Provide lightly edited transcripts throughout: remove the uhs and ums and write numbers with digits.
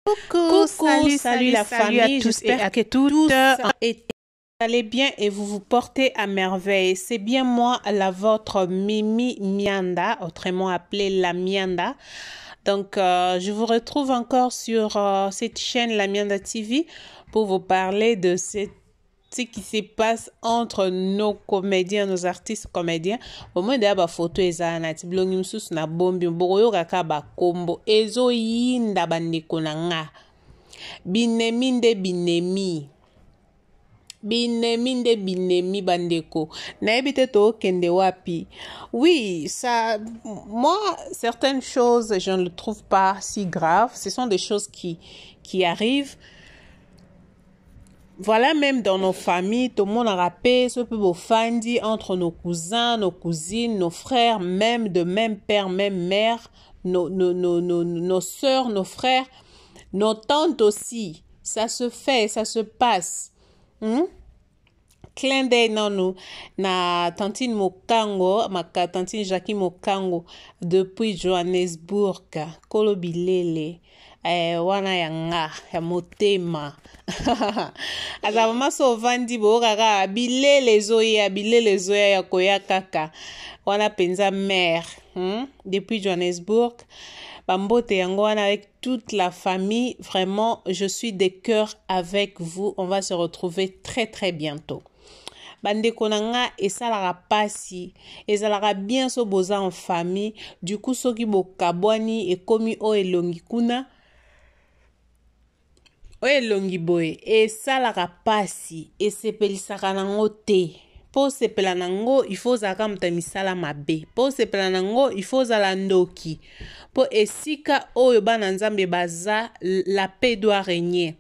Coucou, salut la famille, à tous et à toutes. Vous allez bien et vous vous portez à merveille. C'est bien moi, votre Mimi Mianda, autrement appelée la Mianda. Donc, je vous retrouve encore sur cette chaîne, la Mianda TV, pour vous parler de ce qui se passe entre nos comédiens, nos artistes comédiens. Au moins d'abord photo eza na tiblongi msusu na bombi mboyo kaka ba kombo ezo yinda bandeko na nga. Binemi nde binemi bandeko. Na ebite to kende wapi. Oui, ça, moi, certaines choses, je ne le trouve pas si grave. Ce sont des choses qui arrivent. Voilà, même dans nos familles, tout le monde a rappelé ce peu beau fandi entre nos cousins, nos cousines, nos frères, même de même père, même mère, nos sœurs, nos frères, nos tantes aussi. Ça se fait, ça se passe. Clin d'œil non na tantine Mokango, ma tantine Jackie Mokango depuis Johannesburg, Kolobilele. Wana yanga ya motema aza mama so vandi bo kaka bilele zoya ya koya kaka wana penza mère depuis Johannesburg bambote yango wana avec toute la famille. Vraiment, je suis de cœur avec vous. On va se retrouver très très bientôt. Bandeko nanga esalaka pasi ezalaka bien so boza en famille. Du coup soki bokabwani ekomi o elongi kuna elongi boye esalaka pasi esepelisaka nango te. Po sepela nango il faut zaka muta misala mabe. Po sepela nango il faut zala ndoki. Po esika oyo bana nzambe baza, la paix doit régner.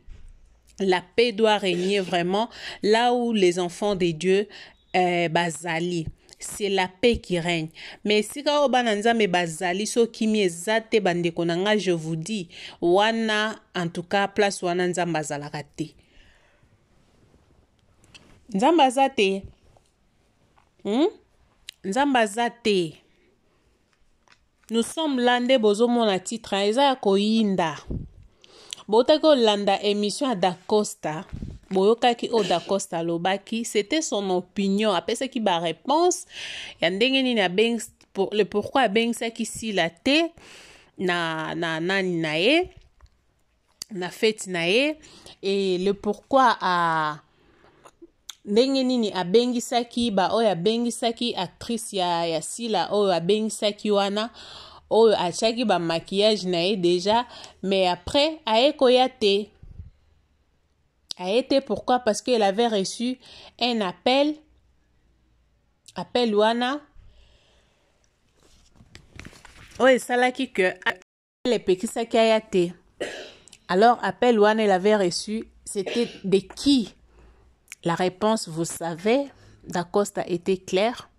La paix doit régner vraiment là où les enfants de Dieu bazali. C'est la paix qui règne. Mais si ka bana nzambe bazali so kimi ezate bandeko nanga, je vous dis wana en tout cas place wana nzamba zalaka te. Nzamba zate. Nzamba zate. Nous sommes là nde bozo mona titre eza ya koyinda. Botako landa émission à Dacosta. Boyokaki o Dacosta lobaki, c'était son opinion. Après ça qui ba réponse, yandenge ni na beng pour le pourquoi beng ça qui si la té na nani nae na fête nae et le pourquoi a ndenge nini abengisaki ba oyo abengisaki actrice ya sila oyo abengisaki wana oyo achaki ba maquillage nae déjà, mais après aekoya te. Aete pourquoi? Parce qu'elle avait reçu un appel wana oyo salaki que le pekisaki aya te. Alors appel wana elle avait reçu, c'était de qui? La réponse, vous savez, Dacosta était claire.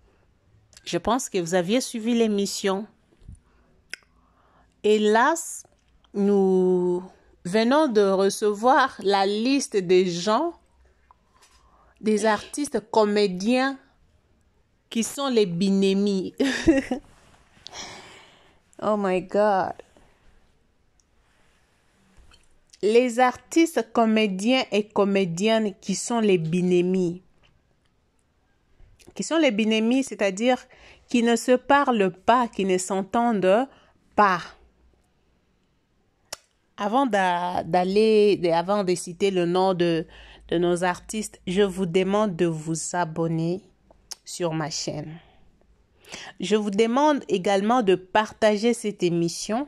Je pense que vous aviez suivi l'émission. Hélas, nous venons de recevoir la liste des gens, des artistes comédiens qui sont les binémis. Oh my God. Les artistes comédiens et comédiennes qui sont les binémis. Qui sont les binémis, c'est-à-dire qui ne se parlent pas, qui ne s'entendent pas. Avant de citer le nom de nos artistes, je vous demande de vous abonner sur ma chaîne. Je vous demande également de partager cette émission.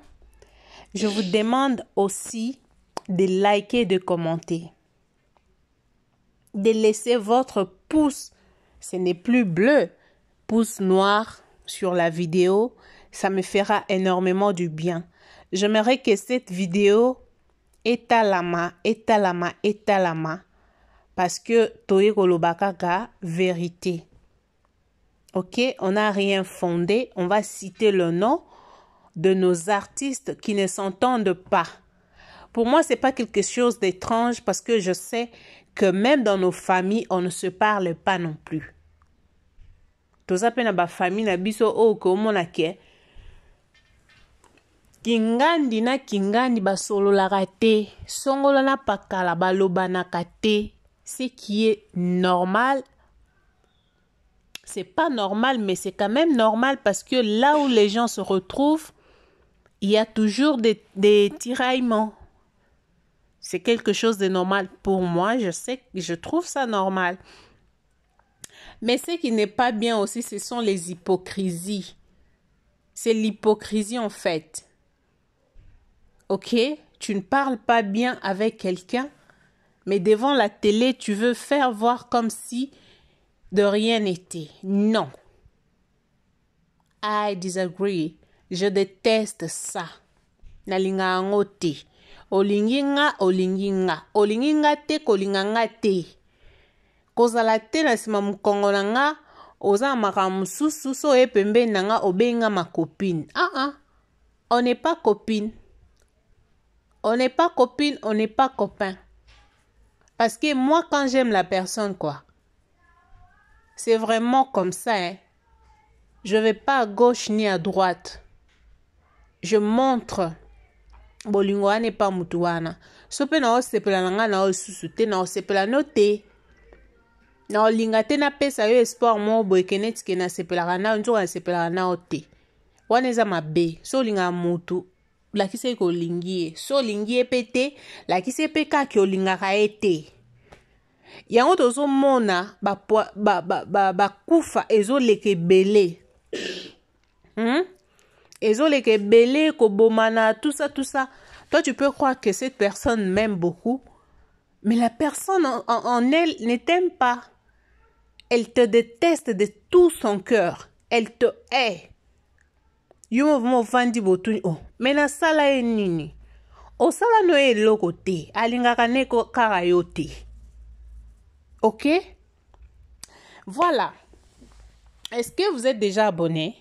Je vous demande aussi de liker, de commenter. De laisser votre pouce, ce n'est plus bleu, pouce noir sur la vidéo. Ça me fera énormément du bien. J'aimerais que cette vidéo étalama, parce que Toye Kolobakaka, vérité. Ok, on n'a rien fondé. On va citer le nom de nos artistes qui ne s'entendent pas. Pour moi, c'est pas quelque chose d'étrange parce que je sais que même dans nos familles, on ne se parle pas non plus. Toza pe na ba famille na biso o ko monake. kingandi na kingandi basololaka te, songolo na pakala balobanaka te. Ce qui est normal, c'est pas normal, mais c'est quand même normal parce que là où les gens se retrouvent, il y a toujours des tiraillements. C'est quelque chose de normal pour moi. Je trouve ça normal. Mais ce qui n'est pas bien aussi, ce sont les hypocrisies. C'est l'hypocrisie en fait. Ok? Tu ne parles pas bien avec quelqu'un, mais devant la télé, tu veux faire voir comme si de rien n'était. Non. I disagree. Je déteste ça. Nalinga angote. Olinginga, olinginga. Olinginga te, kolinganga te. Kozala te na sima mukongo nanga, oza makamususu so e pembe nanga obenga ma copine. On n'est pas copine. On n'est pas copine, on n'est pas copain. Parce que moi, quand j'aime la personne, quoi, c'est vraiment comme ça, hein. Je ne vais pas à gauche ni à droite. Je montre. Bolingoa n'est pas mutuana. Sope na osepela nanga na osusute na osepela note. Na olingate na pesa yo espoir mo boekenet ke na sepela na nzo na sepela na ote. Waneza mabe. So linga mutu. Lakise ko lingie. So lingie pete. Lakise peka ki olingaka ete. Yango tozo mona ba kufa ezo leke bele. Ezo leke bele ko bomana tout ça. Toi tu peux croire que cette personne m'aime beaucoup, mais la personne en elle ne t'aime pas. Elle te déteste de tout son cœur. Elle te hait. Yo mo vandi botuni oh. Mena sala e nini. O sala no e loko te. Alingaka ne ko karayote. Ok? Voilà. Est-ce que vous êtes déjà abonné?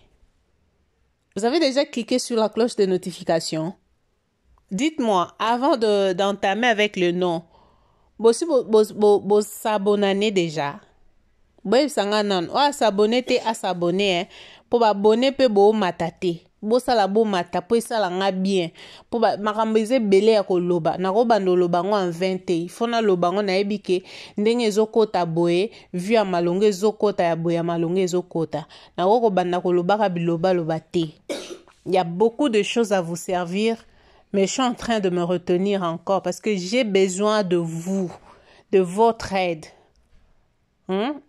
Vous avez déjà cliqué sur la cloche de notification? Dites-moi, avant d'entamer avec le nom, vous s'abonnez déjà? Vous s'abonnez à s'abonner pour abonner pe bo matate. Bo sala bo mata po sala nga bien. Po makambize bele ya koloba. Na ko bando lobango en 20. Fona lobango na ebike ndenge ezokota boye, vu ya malongo ezokota ya boye ya malongo ezokota. Na ko banda kolobaka biloba loba te. Il y a beaucoup de choses à vous servir, mais je suis en train de me retenir encore parce que j'ai besoin de vous, de votre aide.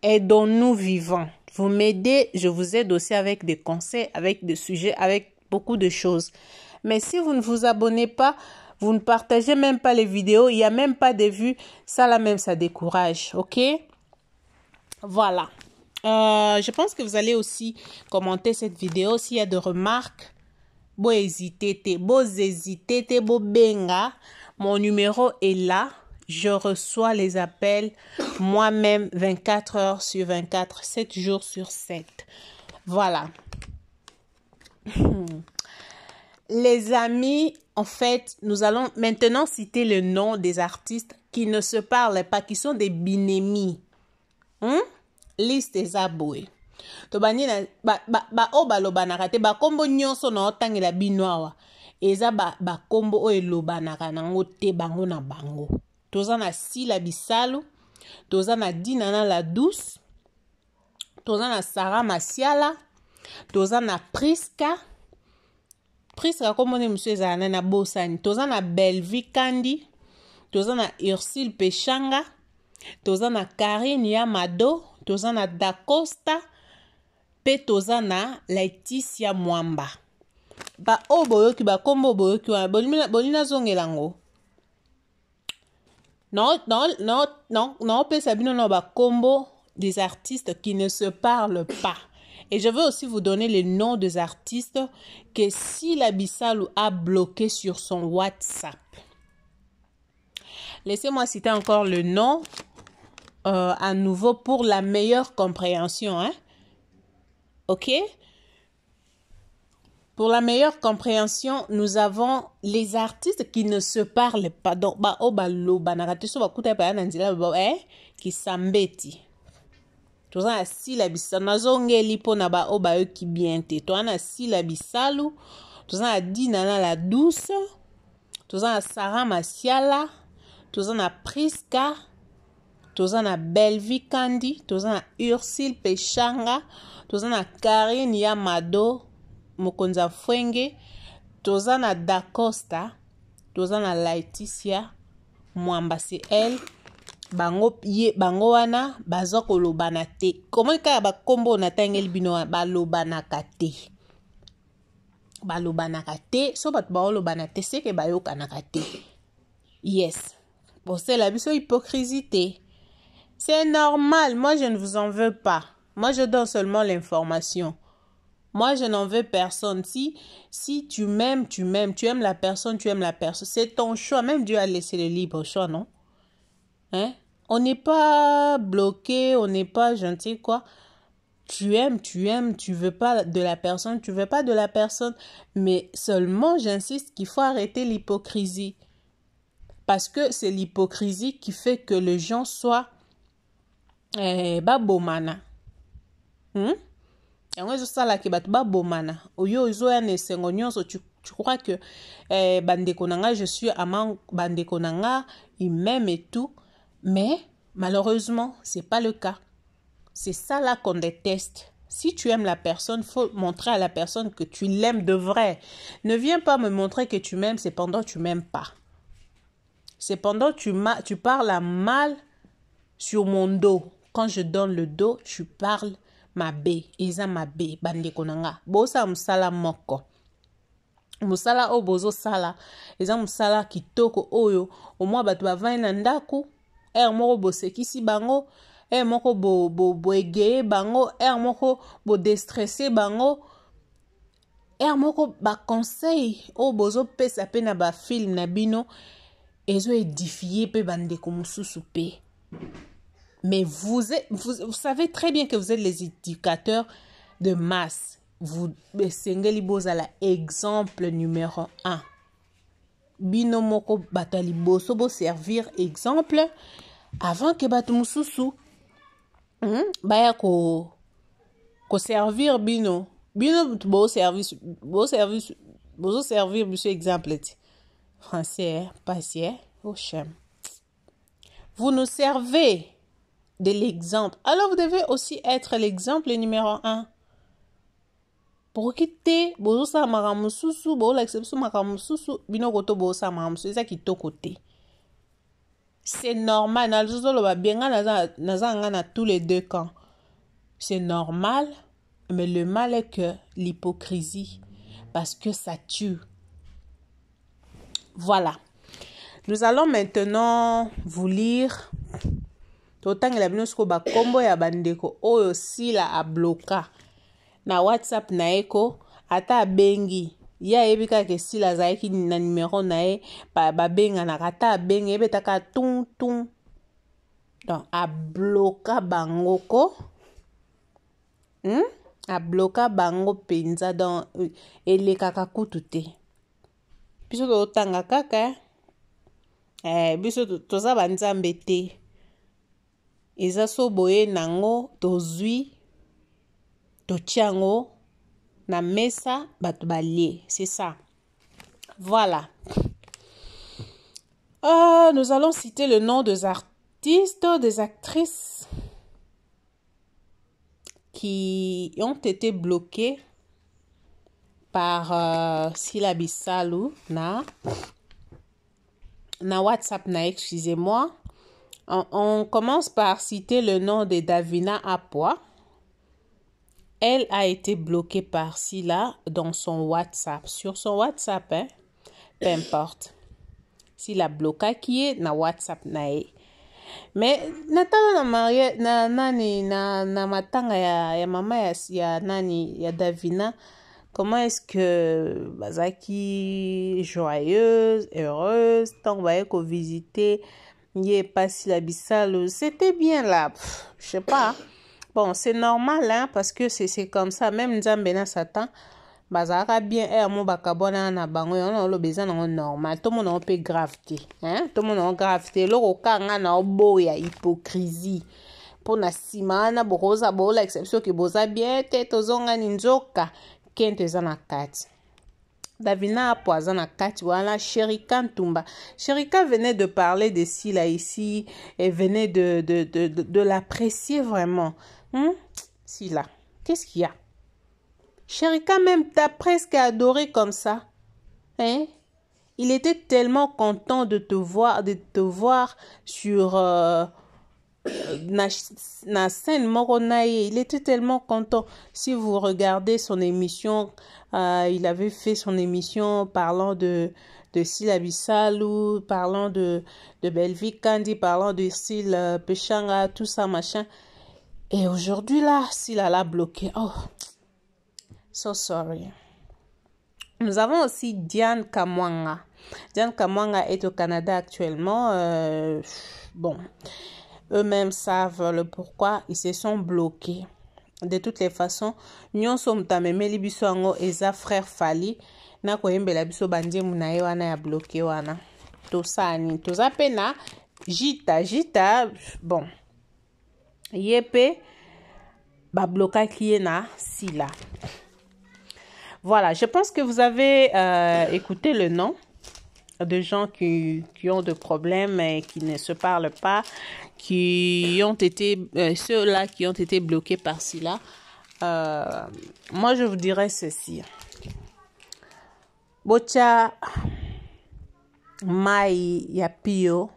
Aidons-nous vivants. Vous m'aidez, je vous aide aussi avec des conseils, avec des sujets, avec beaucoup de choses. Mais si vous ne vous abonnez pas, vous ne partagez même pas les vidéos, il n'y a même pas de vues, ça là même, ça décourage, ok? Voilà. Je pense que vous allez aussi commenter cette vidéo. S'il y a des remarques, bo hésitez, bo benga. Mon numéro est là. Je reçois les appels moi-même 24 heures sur 24, 7 jours sur 7. Voilà. Les amis, en fait, nous allons maintenant citer le nom des artistes qui ne se parlent pas, qui sont des binémis. Liste des aboués. To bani na ba obaloba na kate ba kombo nyonso na otangela binoawa. Eza ba kombo o elobanaka nango te bango na bango. Toza na Sila Bisalu, toza na Dinana la Douce, toza na Sarah Masiala, toza na Priska komone monsieur ezana na Bosani, toza na Belvi Kandi, toza na Ursule Pechanga, toza na Karine Yamado, toza na Dacosta, pe toza na Laetitia Mwamba. Ba oboyoki ba kombo boyoki wa bolina zongelango. Non, Sabino no ba combo des artistes qui ne se parlent pas. Et je veux aussi vous donner les noms des artistes que Sila Bisalu a bloqué sur son WhatsApp. Laissez-moi citer encore le nom à nouveau pour la meilleure compréhension. Hein? Ok? Pour la meilleure compréhension, nous avons les artistes qui ne se parlent pas. Donc, qui s'embêtent. Tout ça, si la bisalu, nazongeli po na ba oba qui bien te. Toi na Sila Bisalu, tozana Dinana la douce, tozana Sarah Masiala, tozana Priska, tozana Belvi Kandi, tozana Ursule Pechanga, tozana Karine Yamado Mokonza Fwenge, tozana Dacosta, tozana Laetitia Mwamba c'est elle. Bango wana baza kolobana te. Comment ka ba kombo na tangel bino balobana kate. Balobana kate, so bat ba lobana te c'est que ba yokana kate. Yes. Bon, c'est la biso hypocrisie. C'est normal, moi je ne vous en veux pas. Moi je donne seulement l'information. Moi je n'en veux personne. Si tu m'aimes, tu aimes la personne, tu aimes la personne. C'est ton choix, même Dieu a laissé le libre choix, non? Hein? On n'est pas bloqué, on n'est pas gentil, quoi. Tu aimes, tu veux pas de la personne, tu veux pas de la personne. Mais seulement, j'insiste qu'il faut arrêter l'hypocrisie. Parce que c'est l'hypocrisie qui fait que les gens soient babomana. Tu crois que bandeko nanga, je suis amant bandeko nanga, il m'aime et tout. Mais malheureusement, c'est pas le cas. C'est ça là qu'on déteste. Si tu aimes la personne, faut montrer à la personne que tu l'aimes de vrai. Ne viens pas me montrer que tu m'aimes, c'est pendant que tu m'aimes pas. C'est pendant que tu parles mal sur mon dos. Quand je donne le dos, tu parles ma bé. Isa ma bé. Bandeko nanga. Bosa musala moko. Musala o bozo sala. Isa musala kitoko oyo. Au moins batu bavai na ndaku. Moko bosekisi bango, moko bo egeye bango, moko bo déstresser bango, moko ba conseil o bozo pesa pe na ba film na bino ezo édifier pe bandeko mususu pe. Mais vous savez très bien que vous êtes les éducateurs de masse. Vous sengeli bozala exemple numéro 1. Bino moko batali boso bo servir exemple avant que batu mususu baya ko servir bino bo service bo servir biso exemple français passé au chem. Vous nous servez de l'exemple, alors vous devez aussi être l'exemple numéro 1. Pour quitter bozo maramususu bo l'acception maramususu bino koto bozo maramususu ça qui to côté. C'est normal nazo lo ba bien na tous les deux camps. C'est normal, mais le mal est que l'hypocrisie parce que ça tue. Voilà. Nous allons maintenant vous lire Totang la bino sko ba kombo ya bandeko oyo sila a bloka na WhatsApp na eko ata bengi ya ebika ke sila zaiki na numéro na e ba benga na kata bengi ebetaka tung donc a bloka bangoko a bloka bango penza dans elekaka kutu te biso totanga kaka biso toza banzambe te eza so boye nango tozwi totiango na mesa batu balie, c'est ça. Voilà. Nous allons citer le nom des artistes, des actrices qui ont été bloqués par Sylla Salou na WhatsApp na, excusez-moi. On commence par citer le nom de Davina Apoa. Elle a été bloquée par Sylla dans son WhatsApp. Sur son WhatsApp, hein? Peu importe. Sylla bloqué qui est na WhatsApp nae. Mais natala na marié na nani na matanga ya mama ya nani ya Davina. Comment est-ce que bazaki joyeuse, heureuse, tant va ko visiter yé pas Sylla Salou, c'était bien là. Je sais pas. Bon, c'est normal, hein, parce que c'est comme ça. Même Nzambena Satan, bazaka bien, mon bakabona na bango, on le besoin normal. Tout le monde peut gravité, hein, tout le monde gravité. Loro kanga na boya hypocrisie. Pour na simana borosa bola exception que boza bien tête aux onga ninjoka kente zana kati. Davina poison à Kati, voilà, Sherika Ntumba. Sherika venait de parler de Sila ici et venait de l'apprécier vraiment. Sila, qu'est-ce qu'il y a? Sherika même t'a presque adoré comme ça. Hein? Il était tellement content de te voir sur na scène Moronaye. Il était tellement content. Si vous regardez son émission, il avait fait son émission parlant de Silabissalou, parlant de Belvic Kandi, parlant de Sil Pechanga, tout ça machin. Et aujourd'hui là, Sila l'a bloqué. Oh, so sorry. Nous avons aussi Diane Kamwanga. Diane Kamwanga est au Canada actuellement. Bon, eux-mêmes savent le pourquoi ils se sont bloqués. De toutes les façons, nous sommes tamemeli biso ango eza frère Fali na koyembela biso bandi munaye wana ya bloqué wana. Tosani, toza pena jita bon. Yepe ba bloka kiye na Sila. Voilà, je pense que vous avez écouté le nom de gens qui ont des problèmes et qui ne se parlent pas, qui ont été, ceux-là qui ont été bloqués par Sila. Moi, je vous dirais ceci. Bocha mai ya pio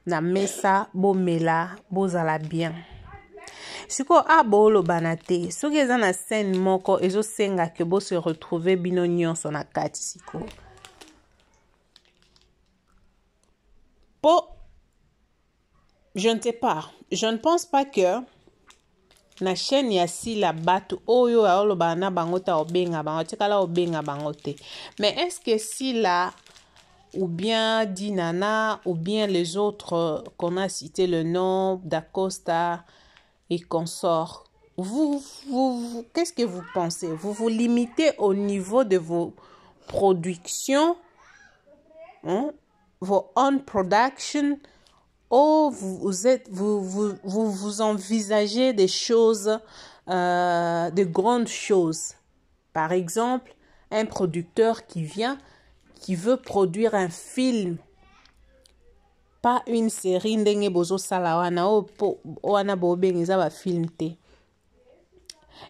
na mesa bomela bozala bien. Siko abolo banate, soki eza na scène moko ezo senga ke bo se retrouver bino nyonso na kati siko. Po, je ne sais pas. Je ne pense pas que na chaîne ya Sila batu oyo aolo bana bangota obenga bangote kala obenga bangote. Mais est-ce que Sila ou bien Dinana ou bien les autres qu'on a cité le nom d'Acosta et consorts, qu'est-ce que vous pensez? Vous vous limitez au niveau de vos productions, vos own production, ou vous envisagez des choses, de grandes choses. Par exemple, un producteur qui veut produire un film, pas une série ndenge bozo sala wana wana bobengeza ba film te.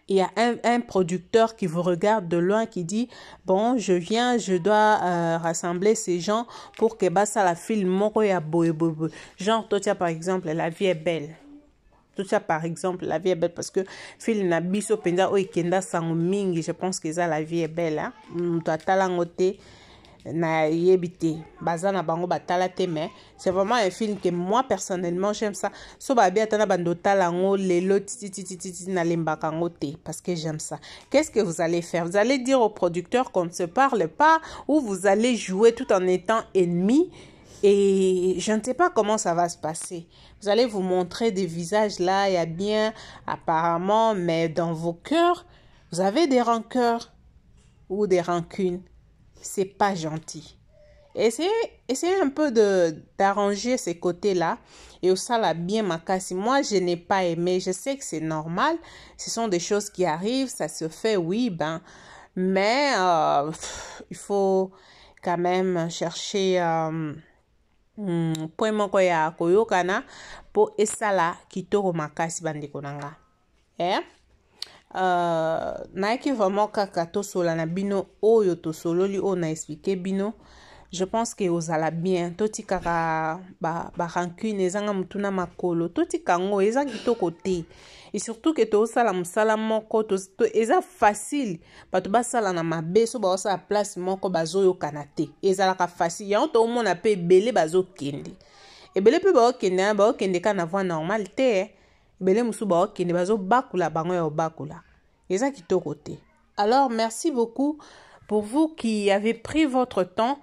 Il y a un producteur qui vous regarde de loin qui dit bon, je dois rassembler ces gens pour que basa la film moko ya boye. Genre toi par exemple La vie est belle. Tout ça par exemple La vie est belle parce que film na biso penza o ikenda sango mingi, je pense que ça La vie est belle hein. Toi talangote na yebite bazana bango batala te, mais c'est vraiment un film que moi personnellement j'aime ça. So ba bia tana bando talango lelo titi na lembaka ngote parce que j'aime ça. Qu'est-ce que vous allez faire? Vous allez dire au producteur qu'on ne se parle pas, ou vous allez jouer tout en étant ennemis? Et je ne sais pas comment ça va se passer. Vous allez vous montrer des visages là, il y a bien apparemment, mais dans vos cœurs, vous avez des rancœurs ou des rancunes. C'est pas gentil. Essayez un peu d'arranger ces côtés-là. Et au ça, la bien makasi. Moi, je n'ai pas aimé. Je sais que c'est normal. Ce sont des choses qui arrivent. Ça se fait, oui, ben. Mais il faut quand même chercher point moko ya koyokana po esala kitoko makasi bandeko nanga. Naiki vraiment kaka tosola na bino oyo tosololi o na expliquer bino. Je pense que ozala bien toti kaka ba rancune ezanga mutuna makolo toti kango eza kitoko te. Et surtout que to sala musala moko to eza facile bato basala na mabe so ba osala place moko bazoyo kanate ezala ka facile ya to mona pe belé bazo kende ebele pe ba okende kana voie normale te. Ebele musu ba okende bazo bakula bango ya bakula eza kitoko te. Alors merci beaucoup pour vous qui avez pris votre temps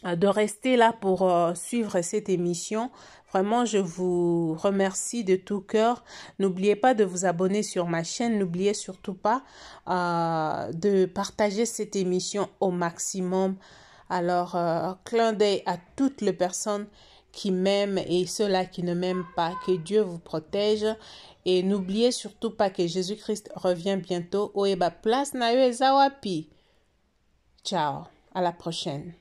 de rester là pour suivre cette émission. Vraiment, je vous remercie de tout cœur. N'oubliez pas de vous abonner sur ma chaîne. N'oubliez surtout pas de partager cette émission au maximum. Alors, clin d'œil à toutes les personnes qui m'aiment et ceux-là qui ne m'aiment pas. Que Dieu vous protège. Et n'oubliez surtout pas que Jésus-Christ revient bientôt. Oeba place na yo eza wapi. Ciao, à la prochaine.